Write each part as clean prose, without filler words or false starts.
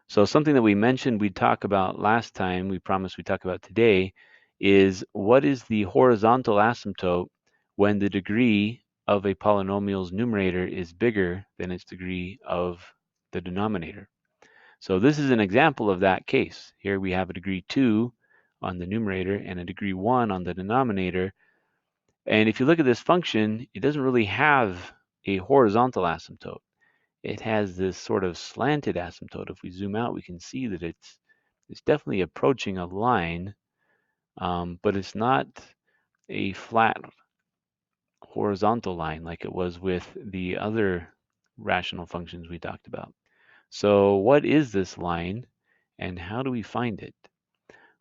So something that we mentioned we'd talk about last time, we promised we'd talk about today, is what is the horizontal asymptote when the degree of a polynomial's numerator is bigger than its degree of the denominator. So this is an example of that case. Here we have a degree 2 on the numerator and a degree 1 on the denominator. And if you look at this function, it doesn't really have a horizontal asymptote. It has this sort of slanted asymptote. If we zoom out, we can see that it's definitely approaching a line, but it's not a flat horizontal line like it was with the other rational functions we talked about. So what is this line and how do we find it?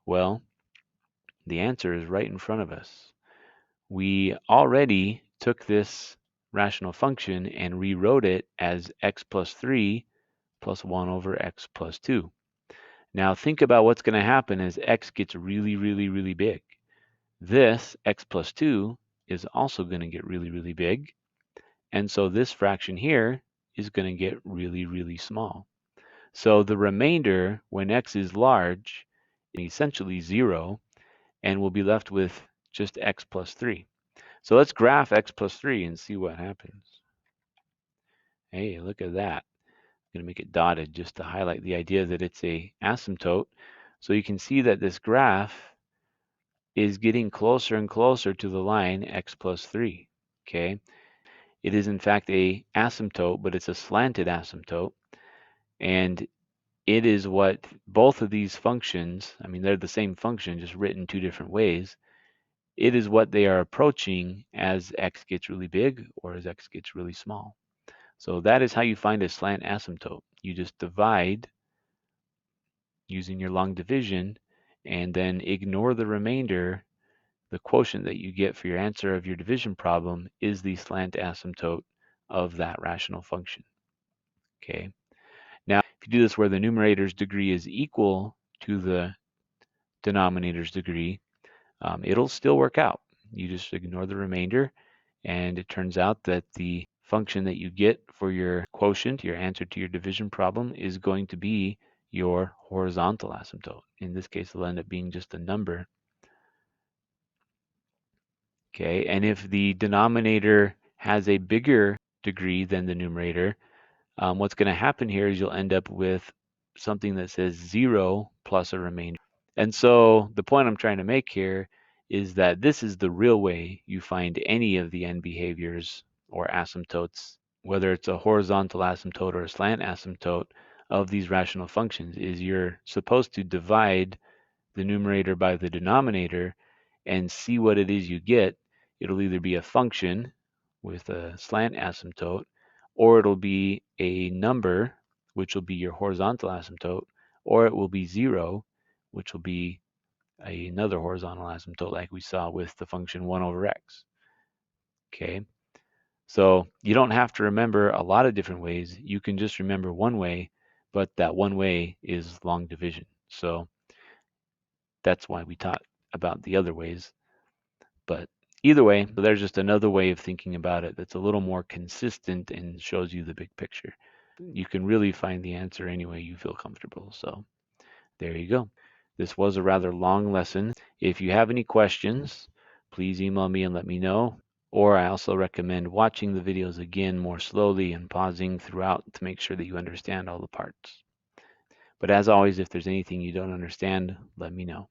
Well, the answer is right in front of us. We already took this rational function and rewrote it as x plus 3 plus 1 over x plus 2. Now think about what's going to happen as x gets really, really, really big. This x plus 2 is also going to get really, really big. And so this fraction here is going to get really, really small. So the remainder, when x is large, is essentially 0, and we'll be left with just x plus 3. So let's graph x plus 3 and see what happens. Hey, look at that. I'm going to make it dotted just to highlight the idea that it's a asymptote. So you can see that this graph is getting closer and closer to the line x plus 3. Okay, it is in fact a asymptote, but it's a slanted asymptote. And it is what both of these functions, I mean, they're the same function, just written two different ways. It is what they are approaching as x gets really big or as x gets really small. So that is how you find a slant asymptote. You just divide using your long division and then ignore the remainder. The quotient that you get for your answer of your division problem is the slant asymptote of that rational function. Okay. Now, if you do this where the numerator's degree is equal to the denominator's degree, it'll still work out. You just ignore the remainder, and it turns out that the function that you get for your quotient, your answer to your division problem, is going to be your horizontal asymptote. In this case, it'll end up being just a number. Okay, and if the denominator has a bigger degree than the numerator, what's going to happen here is you'll end up with something that says 0 plus a remainder. And so the point I'm trying to make here is that this is the real way you find any of the end behaviors or asymptotes, whether it's a horizontal asymptote or a slant asymptote of these rational functions, is you're supposed to divide the numerator by the denominator and see what it is you get. It'll either be a function with a slant asymptote, or it'll be a number, which will be your horizontal asymptote, or it will be 0, which will be another horizontal asymptote like we saw with the function 1 over x. Okay, so you don't have to remember a lot of different ways. You can just remember one way, but that one way is long division. So that's why we taught about the other ways. But either way, there's just another way of thinking about it that's a little more consistent and shows you the big picture. You can really find the answer any way you feel comfortable. So there you go. This was a rather long lesson. If you have any questions, please email me and let me know. Or I also recommend watching the videos again more slowly and pausing throughout to make sure that you understand all the parts. But as always, if there's anything you don't understand, let me know.